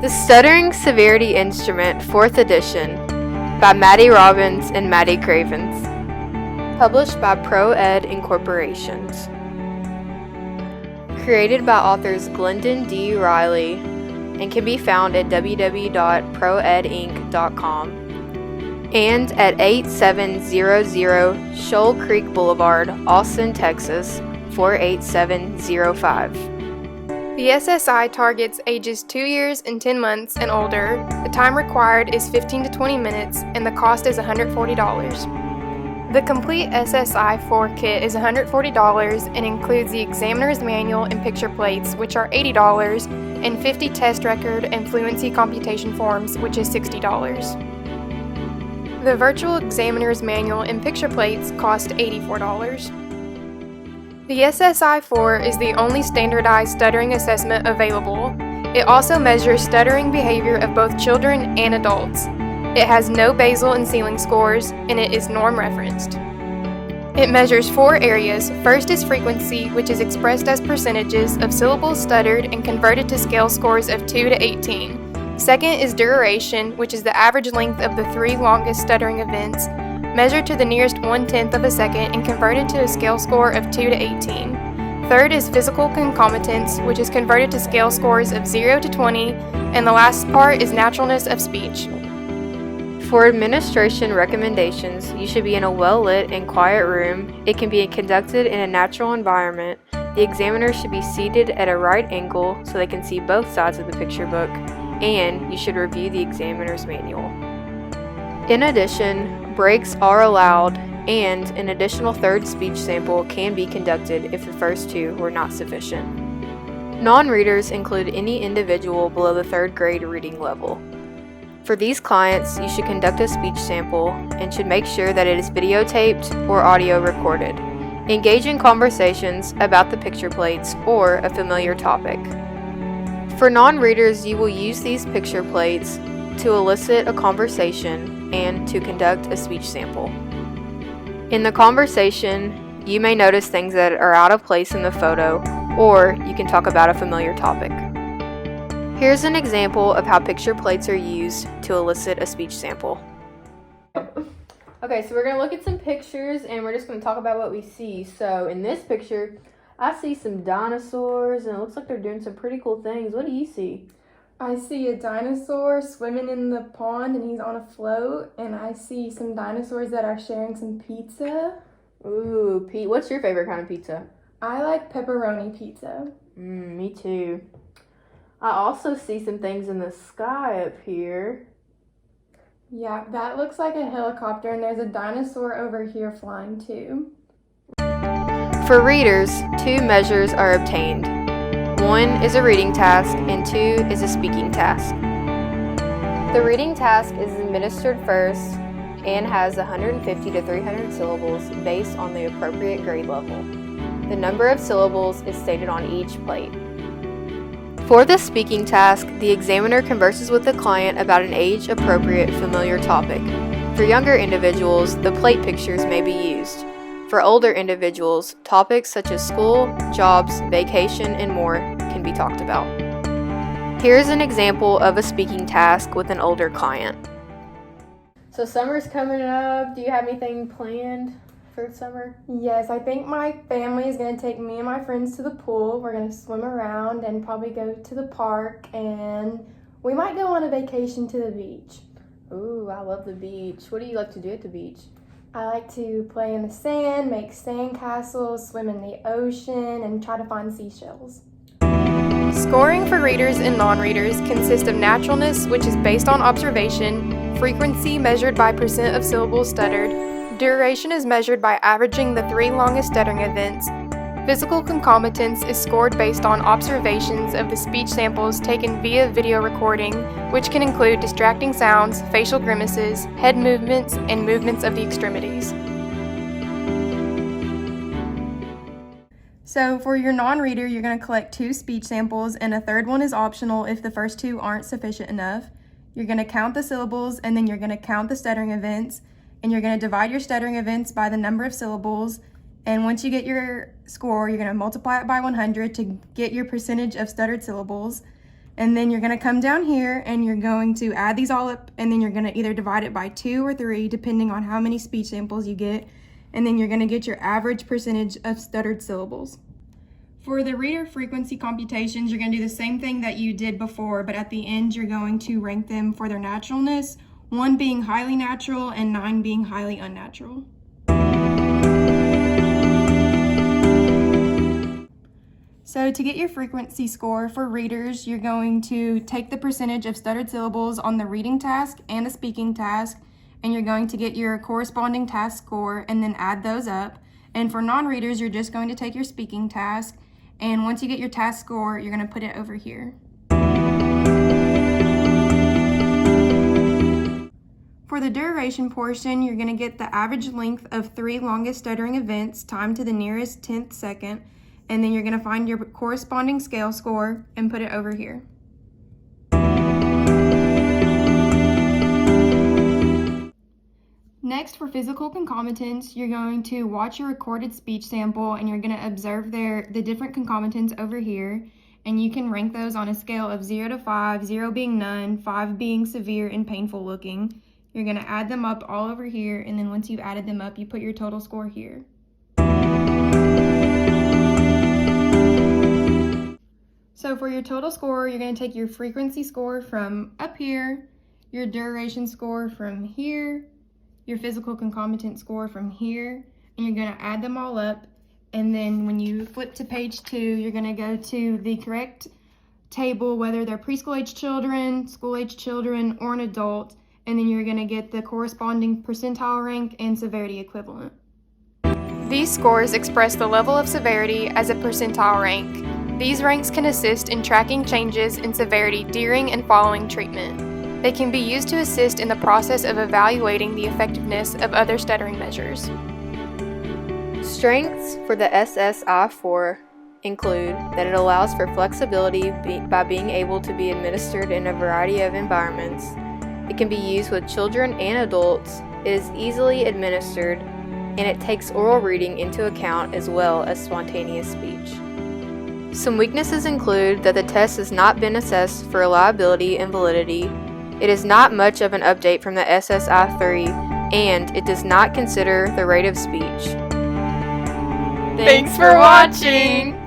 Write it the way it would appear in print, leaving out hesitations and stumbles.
The Stuttering Severity Instrument, 4th edition, by Maddie Robbins and Maddie Cravens. Published by ProEd Incorporations. Created by authors Glendon D. Riley and can be found at www.proedinc.com and at 8700 Shoal Creek Boulevard, Austin, Texas, 48705. The SSI targets ages 2 years and 10 months and older. The time required is 15 to 20 minutes, and the cost is $140. The complete SSI-4 kit is $140 and includes the examiner's manual and picture plates, which are $80, and 50 test record and fluency computation forms, which is $60. The virtual examiner's manual and picture plates cost $84. The SSI-4 is the only standardized stuttering assessment available. It also measures stuttering behavior of both children and adults. It has no basal and ceiling scores, and it is norm-referenced. It measures 4 areas. First is frequency, which is expressed as percentages of syllables stuttered and converted to scale scores of 2 to 18. Second is duration, which is the average length of the 3 longest stuttering events, measured to the nearest 1/10 of a second and converted to a scale score of 2 to 18. Third is physical concomitance, which is converted to scale scores of 0 to 20, and the last part is naturalness of speech. For administration recommendations, you should be in a well-lit and quiet room. It can be conducted in a natural environment. The examiner should be seated at a right angle so they can see both sides of the picture book, and you should review the examiner's manual. In addition, breaks are allowed, and an additional third speech sample can be conducted if the first 2 were not sufficient. Non-readers include any individual below the 3rd grade reading level. For these clients, you should conduct a speech sample and should make sure that it is videotaped or audio recorded. Engage in conversations about the picture plates or a familiar topic. For non-readers, you will use these picture plates to elicit a conversation and to conduct a speech sample. In the conversation, you may notice things that are out of place in the photo, or you can talk about a familiar topic. Here's an example of how picture plates are used to elicit a speech sample. Okay, so we're going to look at some pictures and we're just going to talk about what we see. So in this picture, I see some dinosaurs and it looks like they're doing some pretty cool things. What do you see? I see a dinosaur swimming in the pond and he's on a float, and I see some dinosaurs that are sharing some pizza. Ooh, Pete, what's your favorite kind of pizza? I like pepperoni pizza. Me too. I also see some things in the sky up here. Yeah, that looks like a helicopter, and there's a dinosaur over here flying too. For readers, 2 measures are obtained. 1 is a reading task, and 2 is a speaking task. The reading task is administered first and has 150 to 300 syllables based on the appropriate grade level. The number of syllables is stated on each plate. For the speaking task, the examiner converses with the client about an age-appropriate familiar topic. For younger individuals, the plate pictures may be used. For older individuals, topics such as school, jobs, vacation, and more can be talked about. Here's an example of a speaking task with an older client. So summer's coming up. Do you have anything planned for summer? Yes, I think my family is going to take me and my friends to the pool. We're going to swim around and probably go to the park, and we might go on a vacation to the beach. Ooh, I love the beach. What do you like to do at the beach? I like to play in the sand, make sand castles, swim in the ocean, and try to find seashells. Scoring for readers and non-readers consists of naturalness, which is based on observation, frequency measured by percent of syllables stuttered, duration is measured by averaging the 3 longest stuttering events, physical concomitance is scored based on observations of the speech samples taken via video recording, which can include distracting sounds, facial grimaces, head movements, and movements of the extremities. So for your non-reader, you're going to collect 2 speech samples, and a third one is optional if the first 2 aren't sufficient enough. You're going to count the syllables, and then you're going to count the stuttering events, and you're going to divide your stuttering events by the number of syllables, and once you get your score, you're going to multiply it by 100 to get your percentage of stuttered syllables, And then you're going to come down here and you're going to add these all up, and then you're going to either divide it by 2 or 3 depending on how many speech samples you get, and then you're going to get your average percentage of stuttered syllables. For the reader frequency computations, you're going to do the same thing that you did before, but at the end you're going to rank them for their naturalness, 1 being highly natural and 9 being highly unnatural. So to get your frequency score for readers, you're going to take the percentage of stuttered syllables on the reading task and the speaking task, and you're going to get your corresponding task score and then add those up. And for non-readers, you're just going to take your speaking task, and once you get your task score, you're going to put it over here. For the duration portion, you're going to get the average length of 3 longest stuttering events timed to the nearest 10th second, and then you're going to find your corresponding scale score and put it over here. Next, for physical concomitants, you're going to watch your recorded speech sample and you're going to observe the different concomitants over here, and you can rank those on a scale of 0 to 5, 0 being none, 5 being severe and painful looking. You're going to add them up all over here, and then once you've added them up, you put your total score here. So for your total score, you're going to take your frequency score from up here, your duration score from here, your physical concomitant score from here, and you're going to add them all up. And then when you flip to page 2, you're going to go to the correct table, whether they're preschool-age children, school-age children, or an adult, and then you're going to get the corresponding percentile rank and severity equivalent. These scores express the level of severity as a percentile rank. These ranks can assist in tracking changes in severity during and following treatment. They can be used to assist in the process of evaluating the effectiveness of other stuttering measures. Strengths for the SSI-4 include that it allows for flexibility by being able to be administered in a variety of environments. It can be used with children and adults. It is easily administered, and it takes oral reading into account as well as spontaneous speech. Some weaknesses include that the test has not been assessed for reliability and validity. It is not much of an update from the SSI-3, and it does not consider the rate of speech. Thanks for watching!